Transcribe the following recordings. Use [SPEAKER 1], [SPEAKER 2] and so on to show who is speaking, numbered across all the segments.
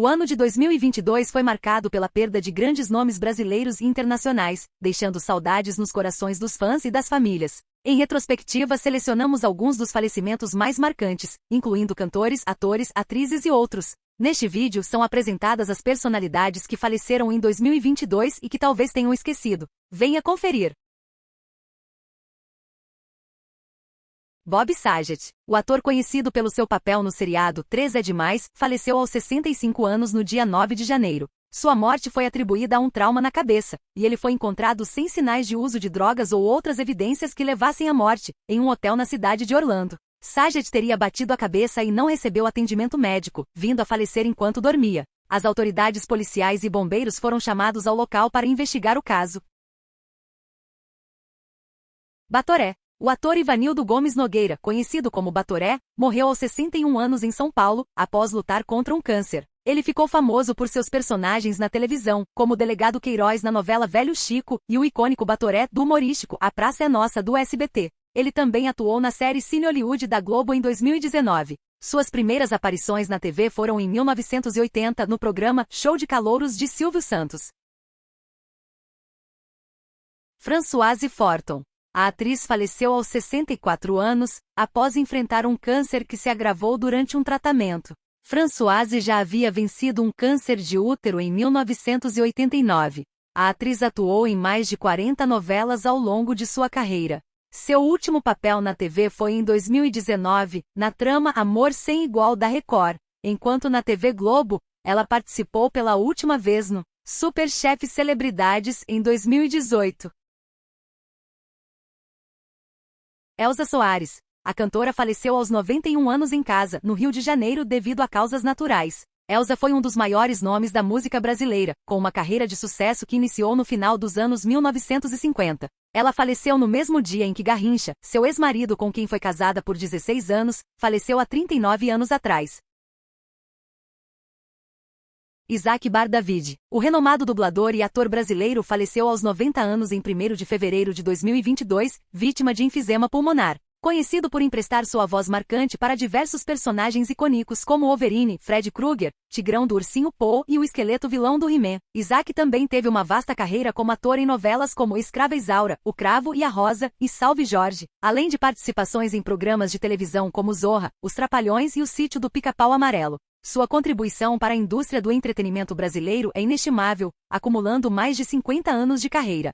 [SPEAKER 1] O ano de 2022 foi marcado pela perda de grandes nomes brasileiros e internacionais, deixando saudades nos corações dos fãs e das famílias. Em retrospectiva, selecionamos alguns dos falecimentos mais marcantes, incluindo cantores, atores, atrizes e outros. Neste vídeo são apresentadas as personalidades que faleceram em 2022 e que talvez tenham esquecido. Venha conferir! Bob Saget, o ator conhecido pelo seu papel no seriado 3 é Demais, faleceu aos 65 anos no dia 9 de janeiro. Sua morte foi atribuída a um trauma na cabeça, e ele foi encontrado sem sinais de uso de drogas ou outras evidências que levassem à morte, em um hotel na cidade de Orlando. Saget teria batido a cabeça e não recebeu atendimento médico, vindo a falecer enquanto dormia. As autoridades policiais e bombeiros foram chamados ao local para investigar o caso. Batoré. O ator Ivanildo Gomes Nogueira, conhecido como Batoré, morreu aos 61 anos em São Paulo, após lutar contra um câncer. Ele ficou famoso por seus personagens na televisão, como o delegado Queiroz na novela Velho Chico e o icônico Batoré do humorístico A Praça é Nossa do SBT. Ele também atuou na série Cine Hollywood da Globo em 2019. Suas primeiras aparições na TV foram em 1980 no programa Show de Calouros de Silvio Santos. Françoise Forton. A atriz faleceu aos 64 anos, após enfrentar um câncer que se agravou durante um tratamento. Françoise já havia vencido um câncer de útero em 1989. A atriz atuou em mais de 40 novelas ao longo de sua carreira. Seu último papel na TV foi em 2019, na trama Amor Sem Igual da Record, enquanto na TV Globo, ela participou pela última vez no Superchef Celebridades em 2018. Elza Soares. A cantora faleceu aos 91 anos em casa, no Rio de Janeiro devido a causas naturais. Elza foi um dos maiores nomes da música brasileira, com uma carreira de sucesso que iniciou no final dos anos 1950. Ela faleceu no mesmo dia em que Garrincha, seu ex-marido com quem foi casada por 16 anos, faleceu há 39 anos atrás. Isaac Bar David. O renomado dublador e ator brasileiro faleceu aos 90 anos em 1º de fevereiro de 2022, vítima de enfisema pulmonar. Conhecido por emprestar sua voz marcante para diversos personagens icônicos como Wolverine, Fred Krueger, Tigrão do Ursinho Pooh e o esqueleto vilão do He-Man, Isaac também teve uma vasta carreira como ator em novelas como Escrava Isaura, O Cravo e a Rosa e Salve Jorge, além de participações em programas de televisão como Zorra, Os Trapalhões e O Sítio do Pica-Pau Amarelo. Sua contribuição para a indústria do entretenimento brasileiro é inestimável, acumulando mais de 50 anos de carreira.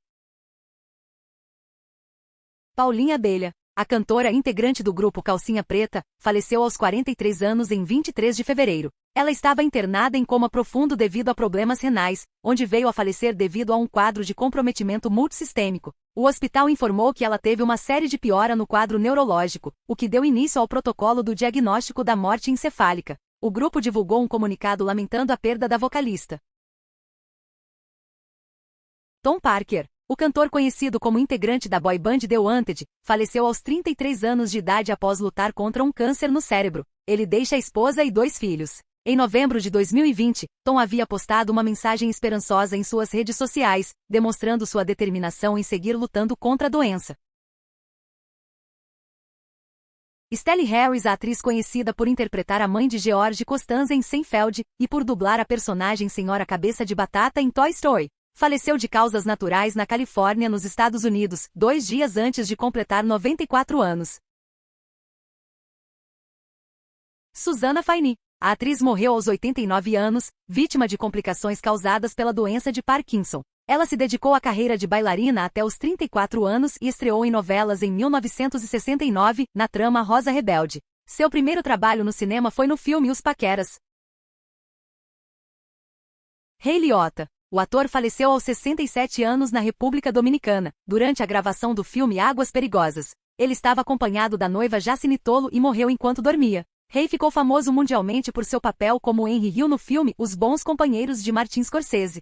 [SPEAKER 1] Paulinha Abelha. A cantora integrante do grupo Calcinha Preta, faleceu aos 43 anos em 23 de fevereiro. Ela estava internada em coma profundo devido a problemas renais, onde veio a falecer devido a um quadro de comprometimento multissistêmico. O hospital informou que ela teve uma série de piora no quadro neurológico, o que deu início ao protocolo do diagnóstico da morte encefálica. O grupo divulgou um comunicado lamentando a perda da vocalista. Tom Parker. O cantor conhecido como integrante da boy band The Wanted, faleceu aos 33 anos de idade após lutar contra um câncer no cérebro. Ele deixa a esposa e 2 filhos. Em novembro de 2020, Tom havia postado uma mensagem esperançosa em suas redes sociais, demonstrando sua determinação em seguir lutando contra a doença. Stelly Harris, a atriz conhecida por interpretar a mãe de George Costanza em Seinfeld, e por dublar a personagem Senhora Cabeça de Batata em Toy Story, faleceu de causas naturais na Califórnia, nos Estados Unidos, 2 dias antes de completar 94 anos. Susana Faini. A atriz morreu aos 89 anos, vítima de complicações causadas pela doença de Parkinson. Ela se dedicou à carreira de bailarina até os 34 anos e estreou em novelas em 1969, na trama Rosa Rebelde. Seu primeiro trabalho no cinema foi no filme Os Paqueras. Ray Liotta. O ator faleceu aos 67 anos na República Dominicana, durante a gravação do filme Águas Perigosas. Ele estava acompanhado da noiva Jacine Tolo e morreu enquanto dormia. Ray ficou famoso mundialmente por seu papel como Henry Hill no filme Os Bons Companheiros de Martin Scorsese.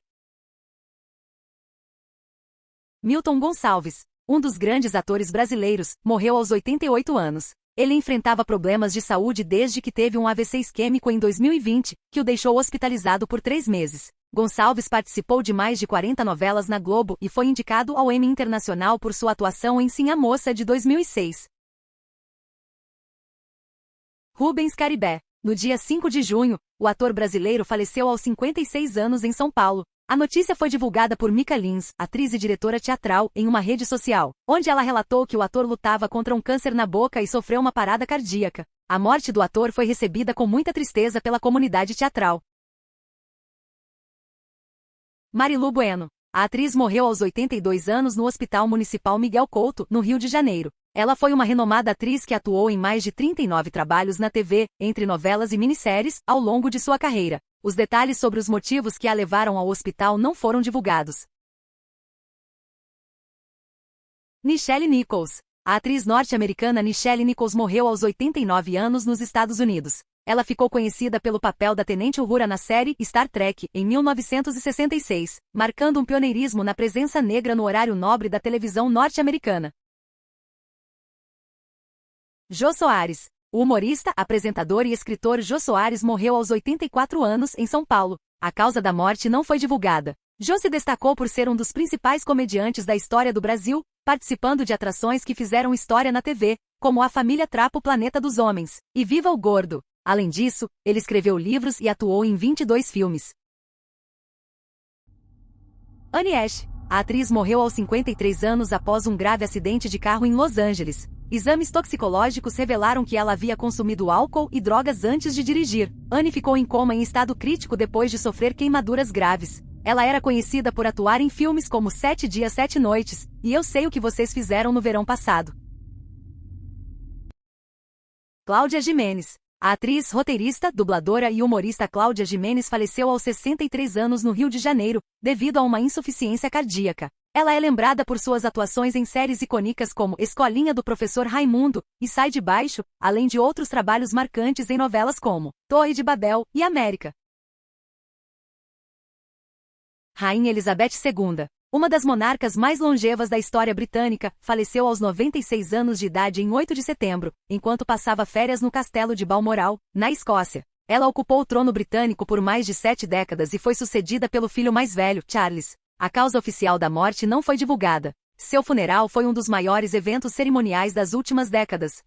[SPEAKER 1] Milton Gonçalves, um dos grandes atores brasileiros, morreu aos 88 anos. Ele enfrentava problemas de saúde desde que teve um AVC isquêmico em 2020, que o deixou hospitalizado por 3 meses. Gonçalves participou de mais de 40 novelas na Globo e foi indicado ao Emmy Internacional por sua atuação em Sim a Moça de 2006. Rubens Caribé. No dia 5 de junho, o ator brasileiro faleceu aos 56 anos em São Paulo. A notícia foi divulgada por Mica Lins, atriz e diretora teatral, em uma rede social, onde ela relatou que o ator lutava contra um câncer na boca e sofreu uma parada cardíaca. A morte do ator foi recebida com muita tristeza pela comunidade teatral. Marilu Bueno. A atriz morreu aos 82 anos no Hospital Municipal Miguel Couto, no Rio de Janeiro. Ela foi uma renomada atriz que atuou em mais de 39 trabalhos na TV, entre novelas e minisséries, ao longo de sua carreira. Os detalhes sobre os motivos que a levaram ao hospital não foram divulgados. Nichelle Nichols. A atriz norte-americana Nichelle Nichols morreu aos 89 anos nos Estados Unidos. Ela ficou conhecida pelo papel da Tenente Uhura na série Star Trek, em 1966, marcando um pioneirismo na presença negra no horário nobre da televisão norte-americana. Jô Soares. O humorista, apresentador e escritor Jô Soares morreu aos 84 anos em São Paulo. A causa da morte não foi divulgada. Jô se destacou por ser um dos principais comediantes da história do Brasil, participando de atrações que fizeram história na TV, como A Família Trapo Planeta dos Homens e Viva o Gordo. Além disso, ele escreveu livros e atuou em 22 filmes. Annie Ash. A atriz morreu aos 53 anos após um grave acidente de carro em Los Angeles. Exames toxicológicos revelaram que ela havia consumido álcool e drogas antes de dirigir. Annie ficou em coma em estado crítico depois de sofrer queimaduras graves. Ela era conhecida por atuar em filmes como 7 Dias 7 Noites e Eu Sei o que Vocês Fizeram no Verão Passado. Cláudia Gimenez. A atriz, roteirista, dubladora e humorista Cláudia Gimenez faleceu aos 63 anos no Rio de Janeiro, devido a uma insuficiência cardíaca. Ela é lembrada por suas atuações em séries icônicas como Escolinha do Professor Raimundo e Sai de Baixo, além de outros trabalhos marcantes em novelas como Torre de Babel e América. Rainha Elizabeth II. Uma das monarcas mais longevas da história britânica, faleceu aos 96 anos de idade em 8 de setembro, enquanto passava férias no castelo de Balmoral, na Escócia. Ela ocupou o trono britânico por mais de 7 décadas e foi sucedida pelo filho mais velho, Charles. A causa oficial da morte não foi divulgada. Seu funeral foi um dos maiores eventos cerimoniais das últimas décadas.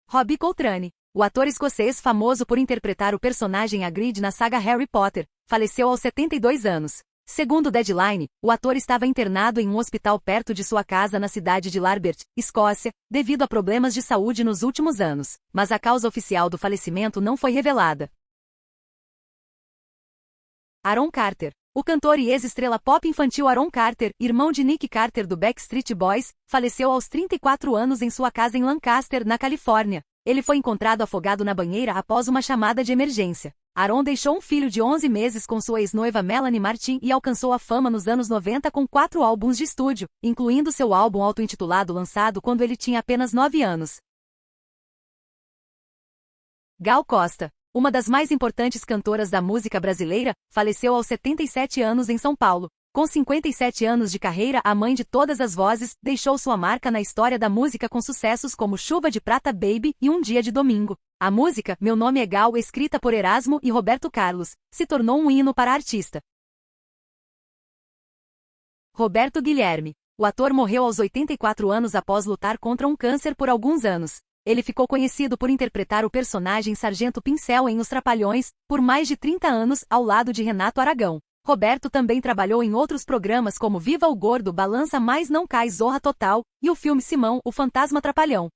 [SPEAKER 1] Robbie Coltrane. O ator escocês famoso por interpretar o personagem Hagrid na saga Harry Potter, faleceu aos 72 anos. Segundo Deadline, o ator estava internado em um hospital perto de sua casa na cidade de Larbert, Escócia, devido a problemas de saúde nos últimos anos, mas a causa oficial do falecimento não foi revelada. Aaron Carter. O cantor e ex-estrela pop infantil Aaron Carter, irmão de Nick Carter do Backstreet Boys, faleceu aos 34 anos em sua casa em Lancaster, na Califórnia. Ele foi encontrado afogado na banheira após uma chamada de emergência. Aaron deixou um filho de 11 meses com sua ex-noiva Melanie Martin e alcançou a fama nos anos 90 com 4 álbuns de estúdio, incluindo seu álbum auto-intitulado lançado quando ele tinha apenas 9 anos. Gal Costa. Uma das mais importantes cantoras da música brasileira, faleceu aos 77 anos em São Paulo. Com 57 anos de carreira, a mãe de todas as vozes, deixou sua marca na história da música com sucessos como Chuva de Prata Baby e Um Dia de Domingo. A música, Meu Nome é Gal, escrita por Erasmo e Roberto Carlos, se tornou um hino para a artista. Roberto Guilherme. O ator morreu aos 84 anos após lutar contra um câncer por alguns anos. Ele ficou conhecido por interpretar o personagem Sargento Pincel em Os Trapalhões, por mais de 30 anos, ao lado de Renato Aragão. Roberto também trabalhou em outros programas como Viva o Gordo, Balança Mais Não Cai, Zorra Total, e o filme Simão, o Fantasma Trapalhão.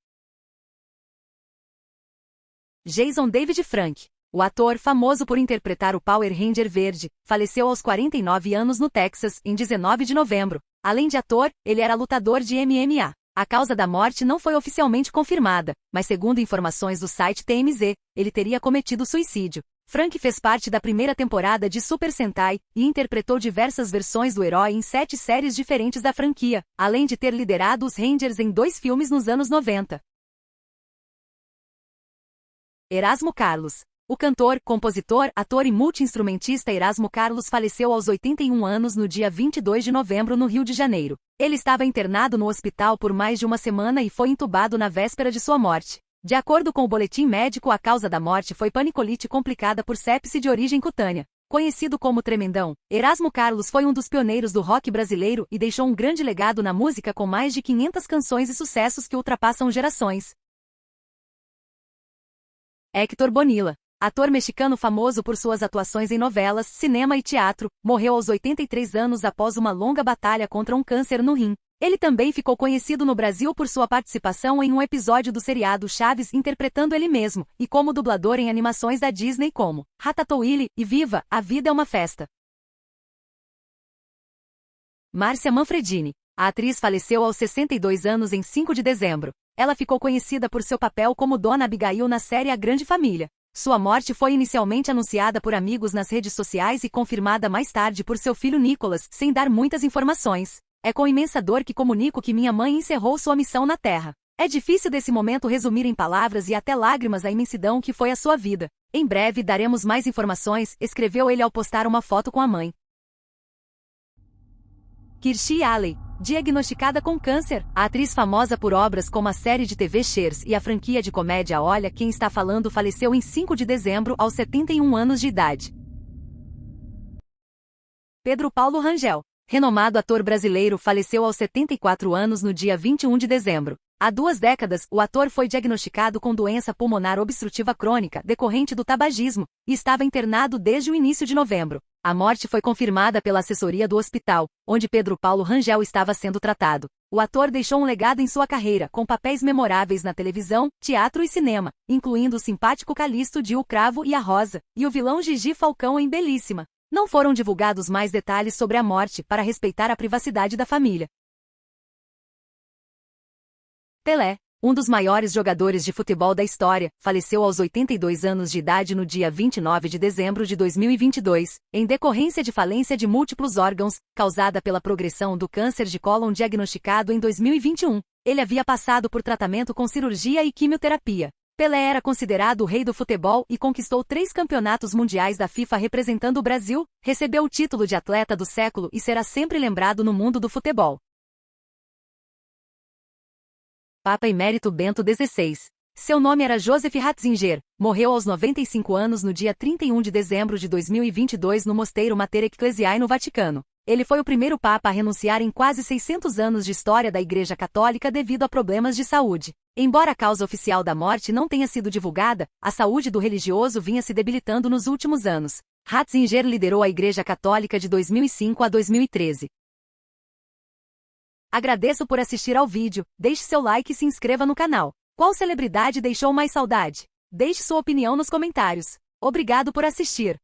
[SPEAKER 1] Jason David Frank. O ator, famoso por interpretar o Power Ranger Verde, faleceu aos 49 anos no Texas, em 19 de novembro. Além de ator, ele era lutador de MMA. A causa da morte não foi oficialmente confirmada, mas segundo informações do site TMZ, ele teria cometido suicídio. Frank fez parte da primeira temporada de Super Sentai e interpretou diversas versões do herói em 7 séries diferentes da franquia, além de ter liderado os Rangers em 2 filmes nos anos 90. Erasmo Carlos. O cantor, compositor, ator e multi-instrumentista Erasmo Carlos faleceu aos 81 anos no dia 22 de novembro no Rio de Janeiro. Ele estava internado no hospital por mais de uma semana e foi entubado na véspera de sua morte. De acordo com o boletim médico, a causa da morte foi panicolite complicada por sepse de origem cutânea. Conhecido como Tremendão, Erasmo Carlos foi um dos pioneiros do rock brasileiro e deixou um grande legado na música com mais de 500 canções e sucessos que ultrapassam gerações. Héctor Bonilla, ator mexicano famoso por suas atuações em novelas, cinema e teatro, morreu aos 83 anos após uma longa batalha contra um câncer no rim. Ele também ficou conhecido no Brasil por sua participação em um episódio do seriado Chaves interpretando ele mesmo, e como dublador em animações da Disney como Ratatouille e Viva, a Vida é uma Festa. Márcia Manfredini. A atriz faleceu aos 62 anos em 5 de dezembro. Ela ficou conhecida por seu papel como Dona Abigail na série A Grande Família. Sua morte foi inicialmente anunciada por amigos nas redes sociais e confirmada mais tarde por seu filho Nicolas, sem dar muitas informações. É com imensa dor que comunico que minha mãe encerrou sua missão na Terra. É difícil desse momento resumir em palavras e até lágrimas a imensidão que foi a sua vida. Em breve daremos mais informações, escreveu ele ao postar uma foto com a mãe. Kirstie Alley, diagnosticada com câncer. A atriz famosa por obras como a série de TV Cheers e a franquia de comédia Olha Quem Está Falando faleceu em 5 de dezembro aos 71 anos de idade. Pedro Paulo Rangel, renomado ator brasileiro, faleceu aos 74 anos no dia 21 de dezembro. Há 2 décadas, o ator foi diagnosticado com doença pulmonar obstrutiva crônica decorrente do tabagismo e estava internado desde o início de novembro. A morte foi confirmada pela assessoria do hospital, onde Pedro Paulo Rangel estava sendo tratado. O ator deixou um legado em sua carreira, com papéis memoráveis na televisão, teatro e cinema, incluindo o simpático Calixto de O Cravo e a Rosa, e o vilão Gigi Falcão em Belíssima. Não foram divulgados mais detalhes sobre a morte para respeitar a privacidade da família. Pelé, um dos maiores jogadores de futebol da história, faleceu aos 82 anos de idade no dia 29 de dezembro de 2022, em decorrência de falência de múltiplos órgãos, causada pela progressão do câncer de cólon diagnosticado em 2021. Ele havia passado por tratamento com cirurgia e quimioterapia. Pelé era considerado o rei do futebol e conquistou 3 campeonatos mundiais da FIFA representando o Brasil, recebeu o título de atleta do século e será sempre lembrado no mundo do futebol. Papa Emérito Bento XVI. Seu nome era Joseph Ratzinger, morreu aos 95 anos no dia 31 de dezembro de 2022 no Mosteiro Mater Ecclesiae no Vaticano. Ele foi o primeiro papa a renunciar em quase 600 anos de história da Igreja Católica devido a problemas de saúde. Embora a causa oficial da morte não tenha sido divulgada, a saúde do religioso vinha se debilitando nos últimos anos. Ratzinger liderou a Igreja Católica de 2005 a 2013. Agradeço por assistir ao vídeo, deixe seu like e se inscreva no canal. Qual celebridade deixou mais saudade? Deixe sua opinião nos comentários. Obrigado por assistir.